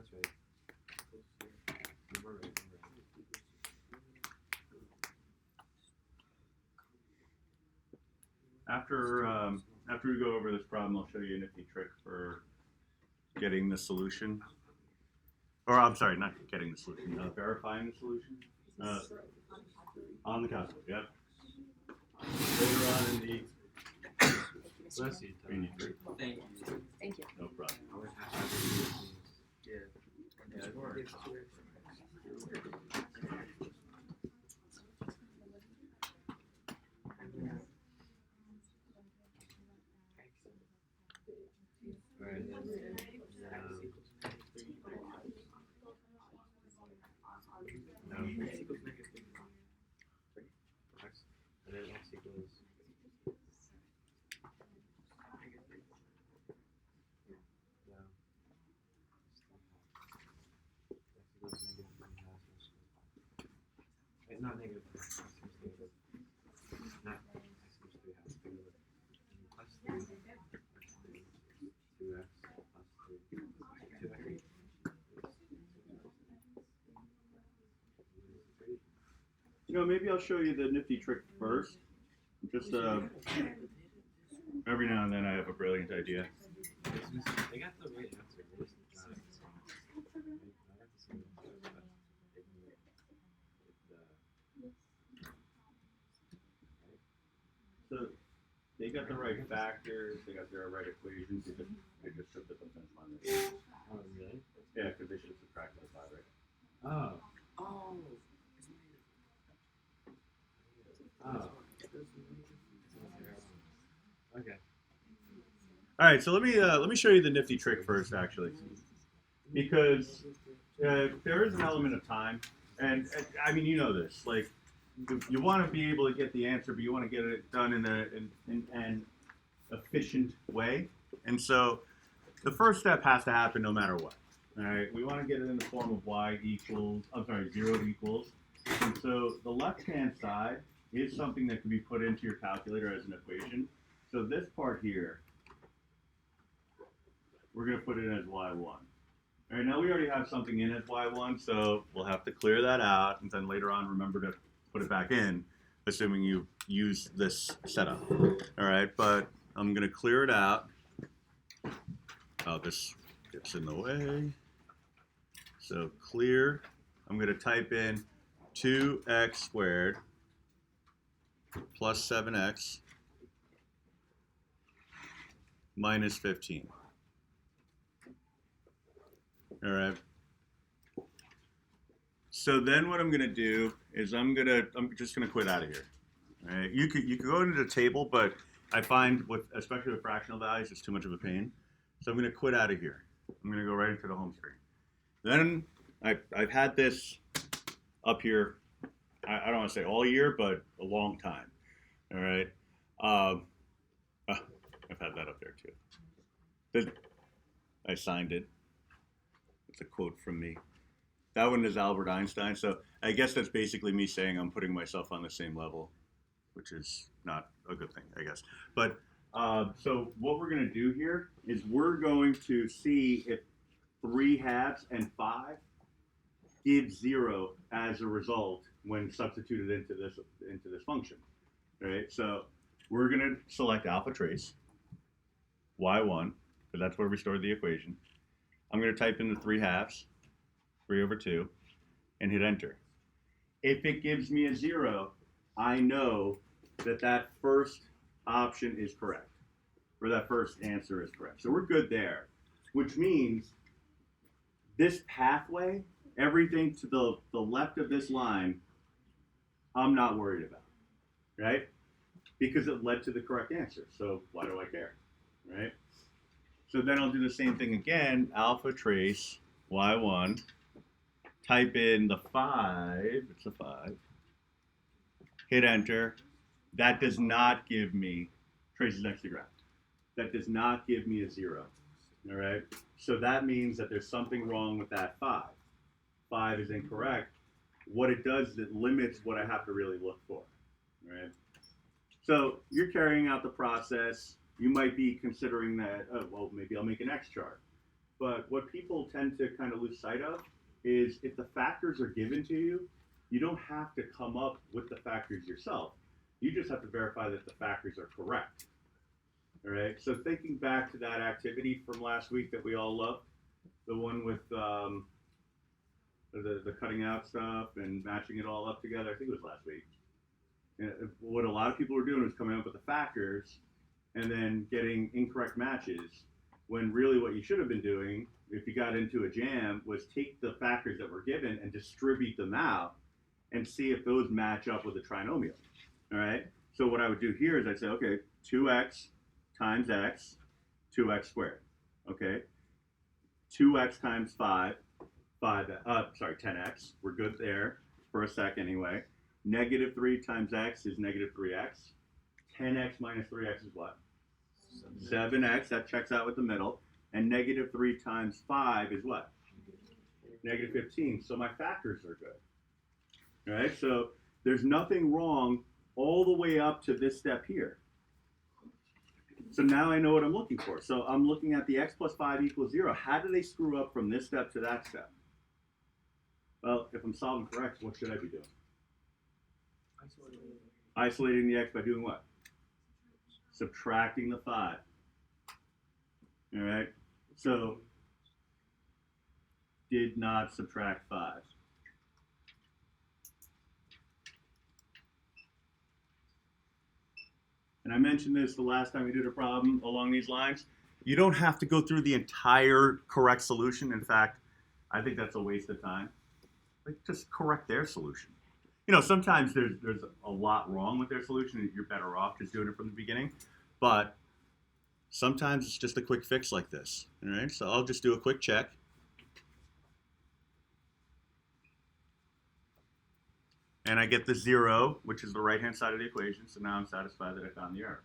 that's right. You're right. After we go over this problem, I'll show you a nifty trick for getting the solution. Or I'm sorry, not getting the solution, verifying the solution. On the calculator, yep. Later on in the... Bless you, Tom. Thank you. Thank you. No problem. Yeah. And then x equals it's not negative. Not x equals 3 halves. Plus 3, 2x plus 3, 2x. You know, maybe I'll show you the nifty trick first. Just every now and then I have a brilliant idea. They got the right answer. So they got the right factors, they got their right equations, they just took the finish line. Oh, really? Yeah, because they should have subtracted the 5, right? Oh. Oh. Oh. Okay. All right, so let me show you the nifty trick first, actually, because there is an element of time, and I mean, you know this. Like, you want to be able to get the answer, but you want to get it done in an efficient way, and so the first step has to happen no matter what. All right, we want to get it in the form of y equals, 0 equals, and so the left-hand side is something that can be put into your calculator as an equation. So this part here, we're going to put it as y1. All right, now we already have something in as y1, so we'll have to clear that out, and then later on remember to put it back in, assuming you use this setup. All right, but I'm going to clear it out. Oh, this gets in the way. So clear. I'm going to type in 2x squared plus 7x minus 15. All right. So then what I'm going to do is I'm just going to quit out of here. All right. You could go into the table, but I find especially with fractional values, it's too much of a pain. So I'm going to quit out of here. I'm going to go right into the home screen. Then I've had this up here, I don't want to say all year, but a long time. All right. I've had that up there too. I signed it. It's a quote from me. That one is Albert Einstein. So I guess that's basically me saying I'm putting myself on the same level, which is not a good thing, I guess. But so what we're going to do here is we're going to see if 3 halves and 5 give 0 as a result when substituted into this function. Right? So we're going to select alpha trace, y1, because that's where we stored the equation. I'm going to type in the 3 halves, 3 over 2, and hit enter. If it gives me a 0, I know that first option is correct, or that first answer is correct. So we're good there, which means this pathway, everything to the left of this line, I'm not worried about, right? Because it led to the correct answer, so why do I care, right? So then I'll do the same thing again, alpha trace, y1, type in the 5, it's a 5, hit enter. That does not give me, trace is next to graph, that does not give me a 0, all right? So that means that there's something wrong with that 5. 5 is incorrect. What it does is it limits what I have to really look for, right? So you're carrying out the process. You might be considering that, oh, well, maybe I'll make an X chart. But what people tend to kind of lose sight of is if the factors are given to you, you don't have to come up with the factors yourself. You just have to verify that the factors are correct. All right. So thinking back to that activity from last week that we all loved, the one with the cutting out stuff and matching it all up together. I think it was last week. And what a lot of people were doing was coming up with the factors and then getting incorrect matches. When really what you should have been doing, if you got into a jam, was take the factors that were given and distribute them out and see if those match up with a trinomial. All right. So what I would do here is I'd say, okay, 2x times x, 2x squared. Okay. 2x times 10x. We're good there for a sec anyway. Negative 3 times x is negative 3x. 10x minus 3x is what? 7x. That checks out with the middle. And negative 3 times 5 is what? Negative 15. So my factors are good. All right, so there's nothing wrong all the way up to this step here. So now I know what I'm looking for. So I'm looking at the x plus 5 equals 0. How do they screw up from this step to that step? Well, if I'm solving for x, what should I be doing? Isolating the x by doing what? Subtracting the 5. All right, so did not subtract 5. And I mentioned this the last time we did a problem along these lines. You don't have to go through the entire correct solution. In fact, I think that's a waste of time. Like, just correct their solution. You know, sometimes there's a lot wrong with their solution and you're better off just doing it from the beginning. But sometimes it's just a quick fix like this. All right, so I'll just do a quick check. And I get the 0, which is the right-hand side of the equation. So now I'm satisfied that I found the error.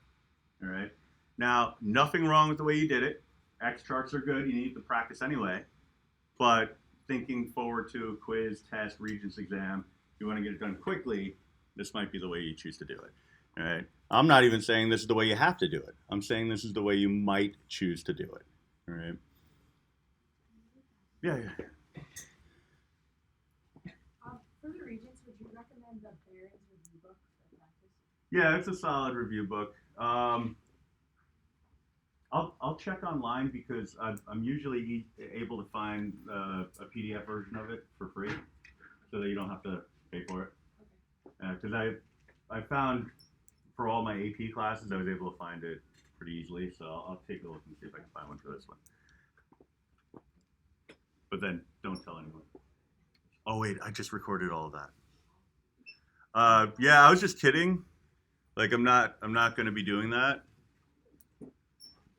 All right. Now, nothing wrong with the way you did it. X charts are good. You need to practice anyway. But thinking forward to a quiz, test, Regents exam, you want to get it done quickly, this might be the way you choose to do it. All right. I'm not even saying this is the way you have to do it. I'm saying this is the way you might choose to do it. All right. Yeah. For the Regents, would you recommend the Barron's review book for practice? Yeah, it's a solid review book. I'll check online because I'm usually able to find a PDF version of it for free, so that you don't have to pay for it. Because I found for all my AP classes I was able to find it pretty easily, so I'll take a look and see if I can find one for this one. But then don't tell anyone. Oh wait, I just recorded all of that. Yeah, I was just kidding. Like I'm not going to be doing that.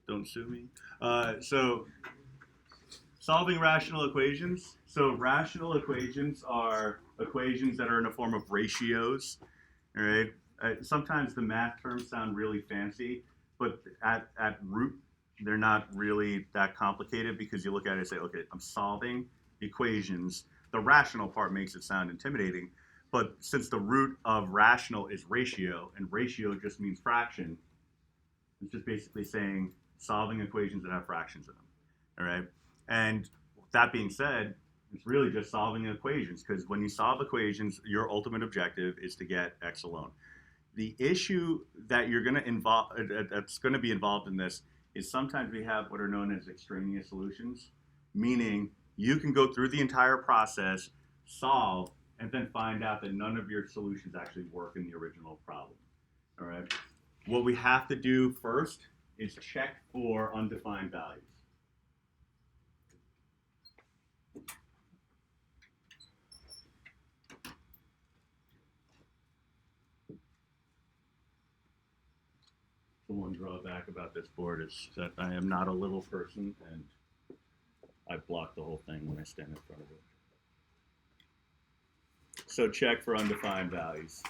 Don't sue me. So solving rational equations. So rational equations are equations that are in a form of ratios. All right. Sometimes the math terms sound really fancy, but at root they're not really that complicated because you look at it and say, okay, I'm solving equations. The rational part makes it sound intimidating, but since the root of rational is ratio, and ratio just means fraction, it's just basically saying solving equations that have fractions in them, all right? And that being said, it's really just solving equations, because when you solve equations, your ultimate objective is to get x alone. The issue that you're going to involve, that's going to be involved in this, is sometimes we have what are known as extraneous solutions, meaning you can go through the entire process, solve, and then find out that none of your solutions actually work in the original problem. All right. What we have to do first is check for undefined values. The one drawback about this board is that I am not a little person, and I block the whole thing when I stand in front of it. So check for undefined values.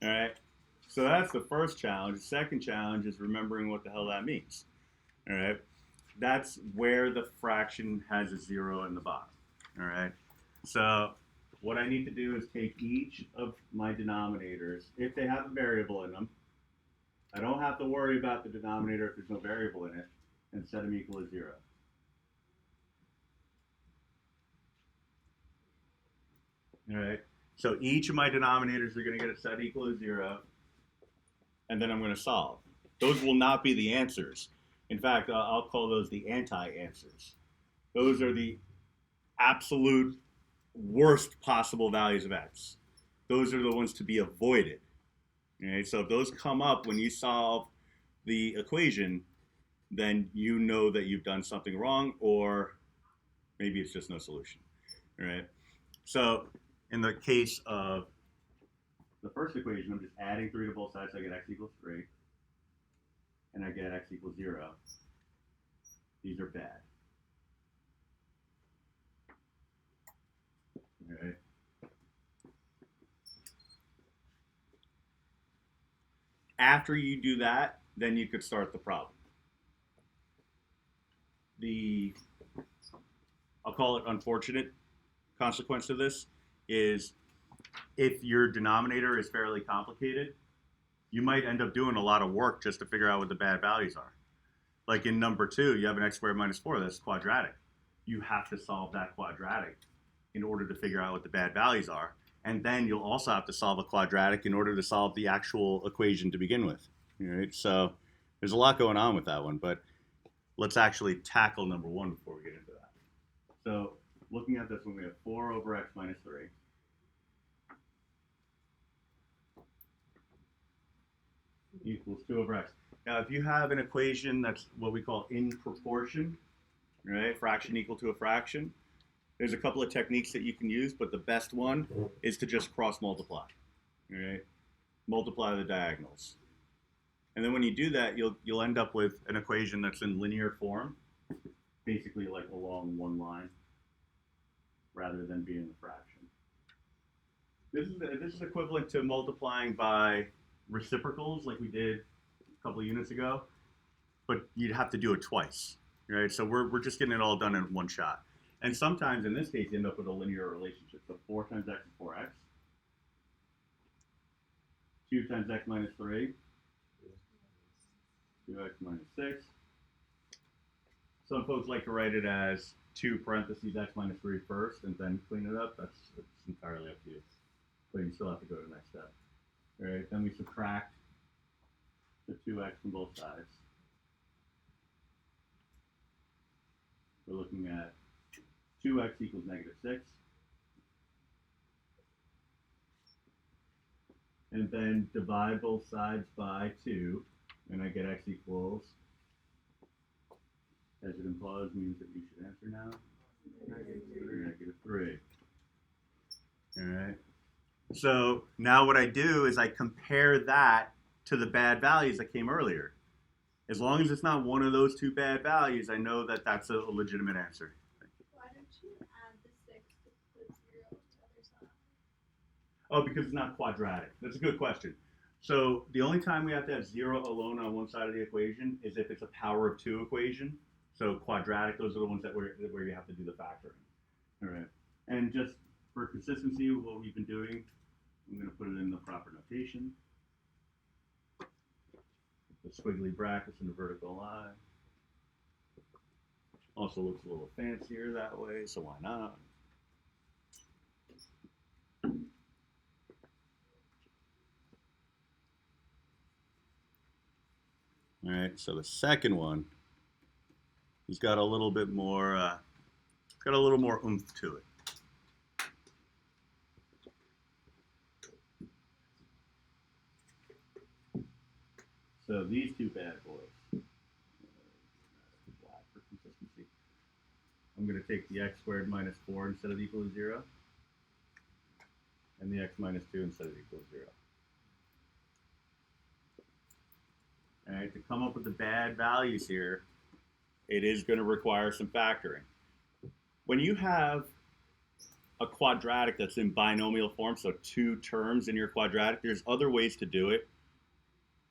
All right, so that's the first challenge. The second challenge is remembering what the hell that means. All right, that's where the fraction has a 0 in the bottom. All right, so what I need to do is take each of my denominators, if they have a variable in them. I don't have to worry about the denominator if there's no variable in it, and set them equal to 0. All right. So each of my denominators are going to get a set equal to 0, and then I'm going to solve. Those will not be the answers. In fact, I'll call those the anti-answers. Those are the absolute worst possible values of x. Those are the ones to be avoided. Okay, so if those come up when you solve the equation, then you know that you've done something wrong, or maybe it's just no solution. All right. So in the case of the first equation, I'm just adding 3 to both sides, so I get x equals 3, and I get x equals 0. These are bad. All right. After you do that, then you could start the problem. I'll call it unfortunate consequence of this is if your denominator is fairly complicated, you might end up doing a lot of work just to figure out what the bad values are. Like in number 2, you have an x squared minus 4, that's quadratic. You have to solve that quadratic in order to figure out what the bad values are. And then you'll also have to solve a quadratic in order to solve the actual equation to begin with. All right? So there's a lot going on with that one, but let's actually tackle number 1 before we get into that. So looking at this one, we have 4 over x minus 3. Equals 2 over x. Now, if you have an equation that's what we call in proportion, right, fraction equal to a fraction, there's a couple of techniques that you can use, but the best one is to just cross multiply, right? Multiply the diagonals. And then when you do that, you'll end up with an equation that's in linear form, basically like along one line, rather than being a fraction. This is equivalent to multiplying by reciprocals like we did a couple of units ago, but you'd have to do it twice, right? So we're just getting it all done in one shot. And sometimes, in this case, you end up with a linear relationship. So 4 times x is 4x. 2 times x minus 3. 2x minus 6. Some folks like to write it as 2 parentheses x minus 3 first and then clean it up. That's entirely up to you. But you still have to go to the next step. All right, then we subtract the 2x from both sides. We're looking at 2x equals negative 6. And then divide both sides by 2, and I get x equals, as it implies, means that you should answer now. Negative 3. All right. So now what I do is I compare that to the bad values that came earlier. As long as it's not one of those 2 bad values, I know that that's a legitimate answer. Why don't you add the 6 to the 0 to the other side? Oh, because it's not quadratic. That's a good question. So the only time we have to have 0 alone on one side of the equation is if it's a power of 2 equation. So quadratic, those are the ones where you have to do the factoring. All right. And just for consistency with what we've been doing, I'm going to put it in the proper notation. The squiggly brackets and the vertical line. Also looks a little fancier that way, so why not? All right, so the second one, he's got a little bit more, oomph to it. So these 2 bad boys, black for consistency. I'm going to take the x squared minus 4 instead of equal to 0, and the x minus 2 instead of equal to 0. All right, to come up with the bad values here, it is going to require some factoring. When you have a quadratic that's in binomial form, so 2 terms in your quadratic, there's other ways to do it.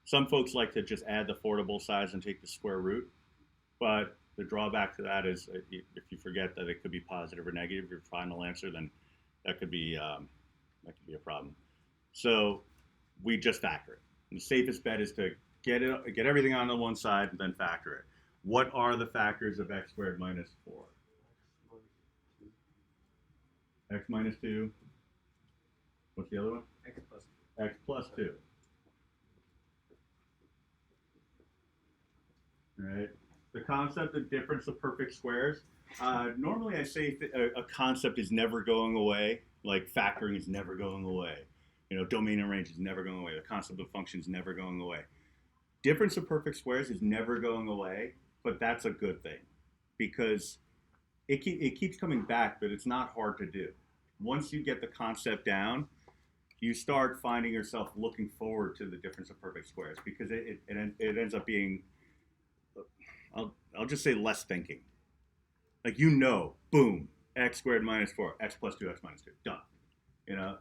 Some folks like to just add the 4 to both sides and take the square root, but the drawback to that is if you forget that it could be positive or negative, your final answer, then that could be a problem. So we just factor it. And the safest bet is to get everything on the one side and then factor it. What are the factors of x squared minus 4? X minus 2. What's the other one? X plus 2. X plus 2. All right. The concept of difference of perfect squares. Normally I say a concept is never going away, like factoring is never going away. Domain and range is never going away. The concept of function is never going away. Difference of perfect squares is never going away, but that's a good thing because it keeps coming back, but it's not hard to do. Once you get the concept down, you start finding yourself looking forward to the difference of perfect squares because it ends up being, I'll just say less thinking. Like boom, x squared minus 4, x plus 2, x minus 2, done.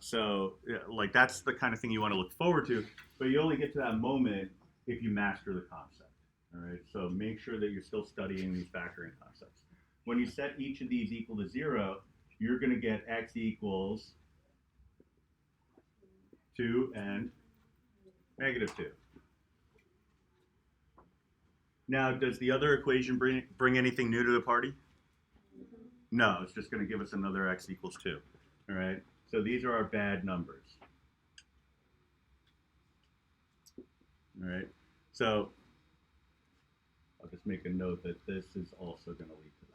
So like that's the kind of thing you want to look forward to, but you only get to that moment if you master the concept. All right, so make sure that you're still studying these factoring concepts. When you set each of these equal to 0, you're going to get x equals 2 and negative 2. Now, does the other equation bring anything new to the party? No, it's just going to give us another x equals 2. All right, so these are our bad numbers. All right, so I'll just make a note that this is also going to lead to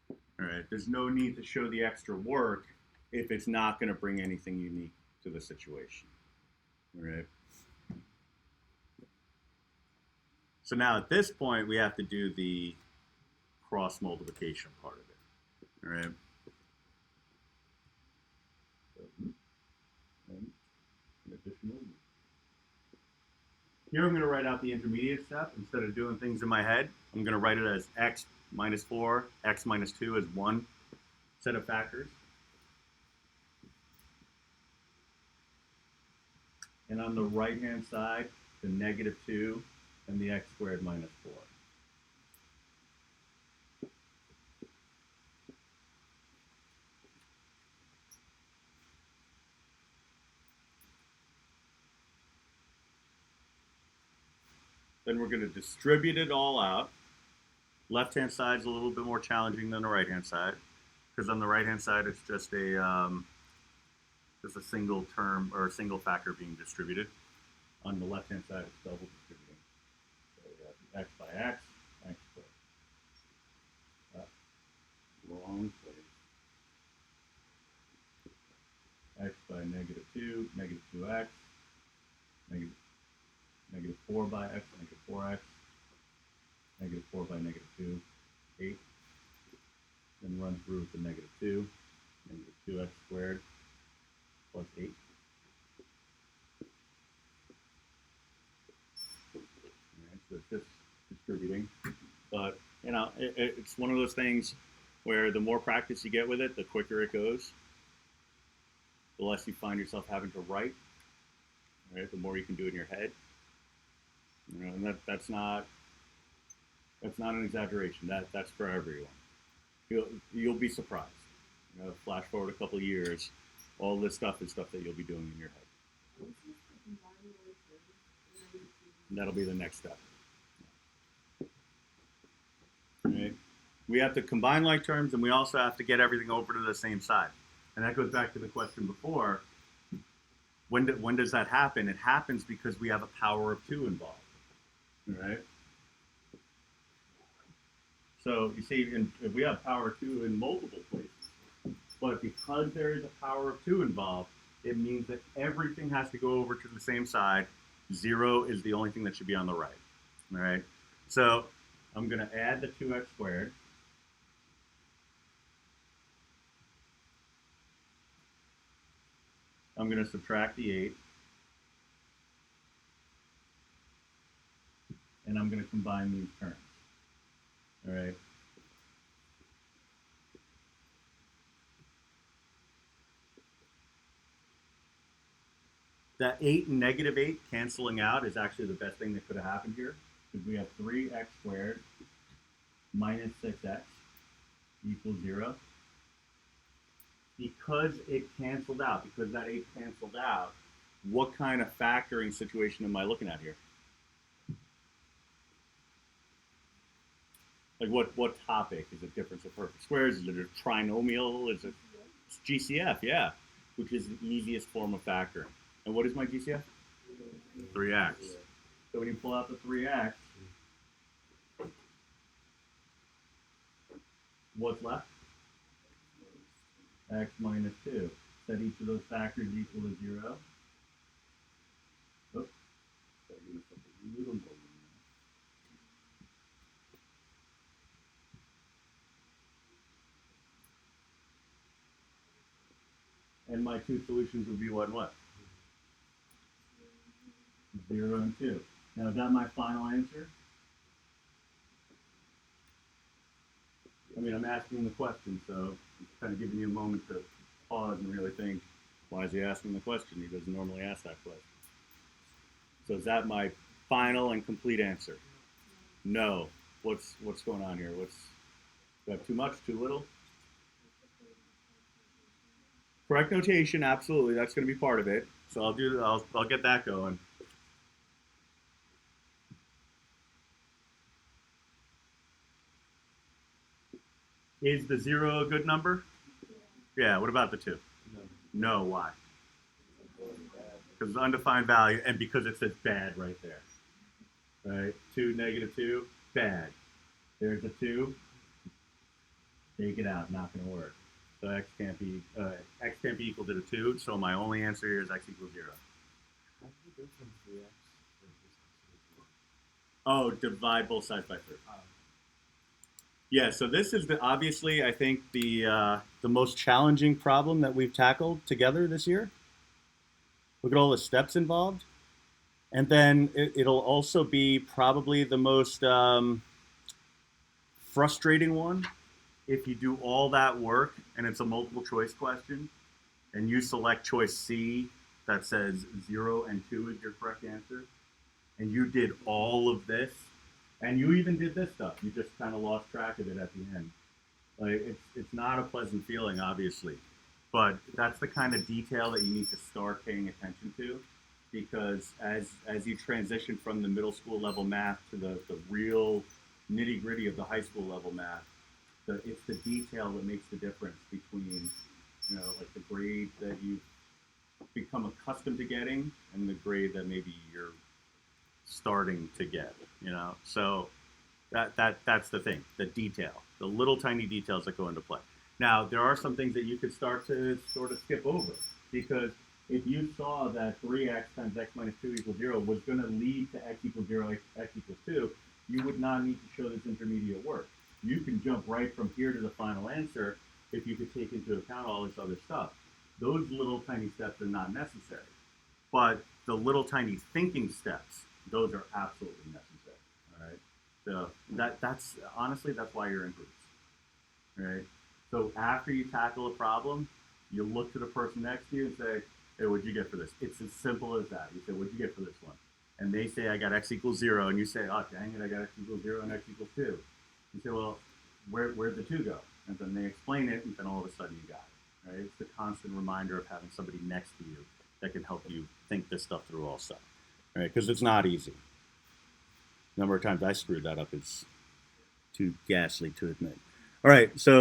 that. All right, there's no need to show the extra work if it's not going to bring anything unique to the situation. All right. So now at this point, we have to do the cross multiplication part of it. All right. Here I'm going to write out the intermediate step. Instead of doing things in my head, I'm going to write it as x minus 4, x minus 2 as one set of factors. And on the right-hand side, the negative 2 and the x squared minus 4. Then we're going to distribute it all out. Left-hand side is a little bit more challenging than the right-hand side, because on the right-hand side it's just a single term or a single factor being distributed. On the left-hand side, it's double distributing. So we have x by x, x squared. Wrong place. X by negative 2, negative 2x, negative 4 by x, negative 4x, negative 4 by negative 2, 8. Then run through with the negative 2, negative 2x squared plus 8. Alright, so it's just distributing. But, it's one of those things where the more practice you get with it, the quicker it goes. The less you find yourself having to write. Right? The more you can do it in your head. And that's not an exaggeration. That's for everyone. You'll be surprised. Flash forward a couple of years, all this stuff is stuff that you'll be doing in your head. And that'll be the next step. Right? We have to combine like terms, and we also have to get everything over to the same side. And that goes back to the question before. When does that happen? It happens because we have a power of 2 involved. Right? So you see, if we have power 2 in multiple places, but because there is a power of 2 involved, it means that everything has to go over to the same side. 0 is the only thing that should be on the right. All right? So I'm going to add the 2x squared. I'm going to subtract the 8. And I'm going to combine these terms. All right. That 8 and negative 8 canceling out is actually the best thing that could have happened here, because we have 3x squared minus 6x equals 0? Because it canceled out, because that 8 canceled out, what kind of factoring situation am I looking at here? Like what topic? Is it difference of perfect squares? Is it a trinomial? Is it GCF? Yeah, which is the easiest form of factoring. And what is my GCF? 3x. So when you pull out the 3x, what's left? X minus 2. Set each of those factors equal to 0. Oops. A little more. And my two solutions would be what and what? 0 and 2. Now, is that my final answer? I mean, I'm asking the question, so it's kind of giving you a moment to pause and really think, why is he asking the question? He doesn't normally ask that question. So is that my final and complete answer? No. What's going on here? Do I have too much, too little? Correct notation, absolutely. That's going to be part of it. So I'll get that going. Is the 0 a good number? Yeah, what about the 2? No, why? Because it's undefined value and because it says bad right there. Right? 2, negative 2, bad. There's a 2. Take it out, not going to work. So x can't be equal to the 2, so my only answer here is x equals 0. How do you go from 3x to this? Oh, divide both sides by 3. Yeah, so this is obviously, I think, the most challenging problem that we've tackled together this year. Look at all the steps involved. And then it'll also be probably the most frustrating one if you do all that work and it's a multiple choice question and you select choice C that says 0 and 2 is your correct answer, and you did all of this, and you even did this stuff. You just kind of lost track of it at the end. Like it's not a pleasant feeling, obviously, but that's the kind of detail that you need to start paying attention to, because as you transition from the middle school level math to the real nitty gritty of the high school level math, it's the detail that makes the difference between, like the grade that you've become accustomed to getting and the grade that maybe you're starting to get, So that's the thing, the detail, the little tiny details that go into play. Now, there are some things that you could start to sort of skip over, because if you saw that 3x times x minus 2 equals 0 was going to lead to x equals 0, x equals 2, you would not need to show this intermediate work. You can jump right from here to the final answer if you could take into account all this other stuff. Those little tiny steps are not necessary. But the little tiny thinking steps, those are absolutely necessary. All right. So that's honestly, that's why you're in groups. Right. So after you tackle a problem, you look to the person next to you and say, hey, what'd you get for this? It's as simple as that. You say, what'd you get for this one? And they say, I got x equals 0. And you say, oh, dang it, I got x equals 0 and x equals 2. You say, well, where'd the 2 go? And then they explain it, and then all of a sudden you got it. Right? It's the constant reminder of having somebody next to you that can help you think this stuff through also. Right? Because it's not easy. The number of times I screwed that up is too ghastly to admit. All right, so